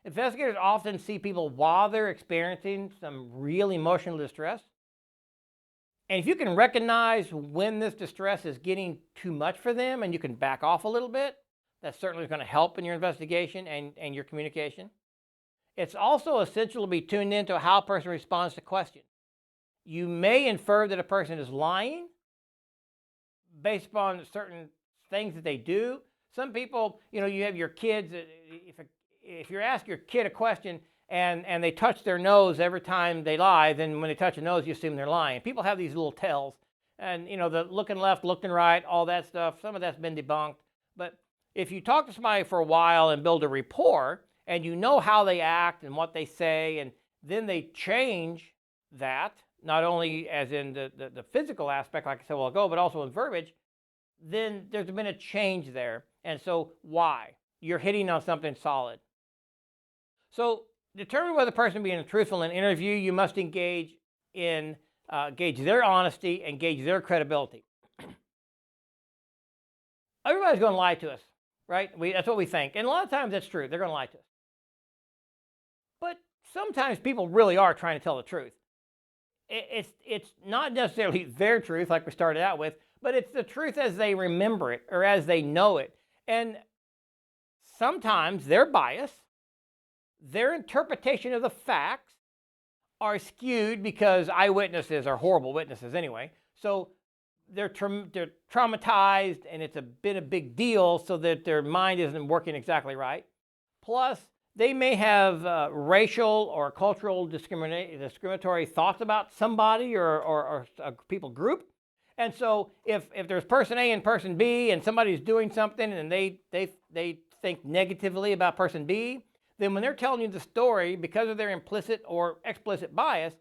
Investigators often see people while they're experiencing some real emotional distress. And if you can recognize when this distress is getting too much for them and you can back off a little bit, that certainly is going to help in your investigation and your communication. It's also essential to be tuned into how a person responds to questions. You may infer that a person is lying based upon certain things that they do. Some people, you have your kids, if you ask your kid a question and they touch their nose every time they lie, then when they touch a nose, you assume they're lying. People have these little tells. And, the looking left, looking right, all that stuff, some of that's been debunked. But if you talk to somebody for a while and build a rapport, and you know how they act and what they say, and then they change that, not only as in the physical aspect, like I said a while ago, but also in verbiage, then there's been a change there. And so why? You're hitting on something solid. So determine whether the person being truthful in an interview, you must engage their honesty and gauge their credibility. Everybody's going to lie to us, right? That's what we think. And a lot of times that's true. They're going to lie to us. But sometimes people really are trying to tell the truth. It's not necessarily their truth like we started out with, but it's the truth as they remember it or as they know it. And sometimes their bias, their interpretation of the facts are skewed because eyewitnesses are horrible witnesses anyway. So they're traumatized and it's been a big deal so that their mind isn't working exactly right. Plus, they may have racial or cultural discriminatory thoughts about somebody or a people group. And so if there's person A and person B and somebody's doing something and they think negatively about person B, then when they're telling you the story, because of their implicit or explicit bias,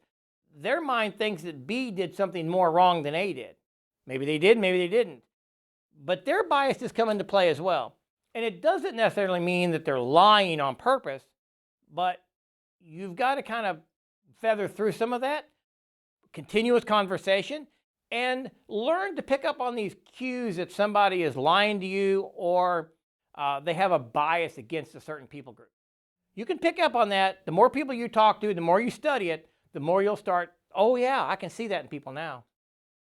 their mind thinks that B did something more wrong than A did. Maybe they did, maybe they didn't. But their biases come into play as well. And it doesn't necessarily mean that they're lying on purpose, but you've got to kind of feather through some of that, continuous conversation, and learn to pick up on these cues that somebody is lying to you or they have a bias against a certain people group. You can pick up on that. The more people you talk to, the more you study it, the more you'll start, oh yeah, I can see that in people now.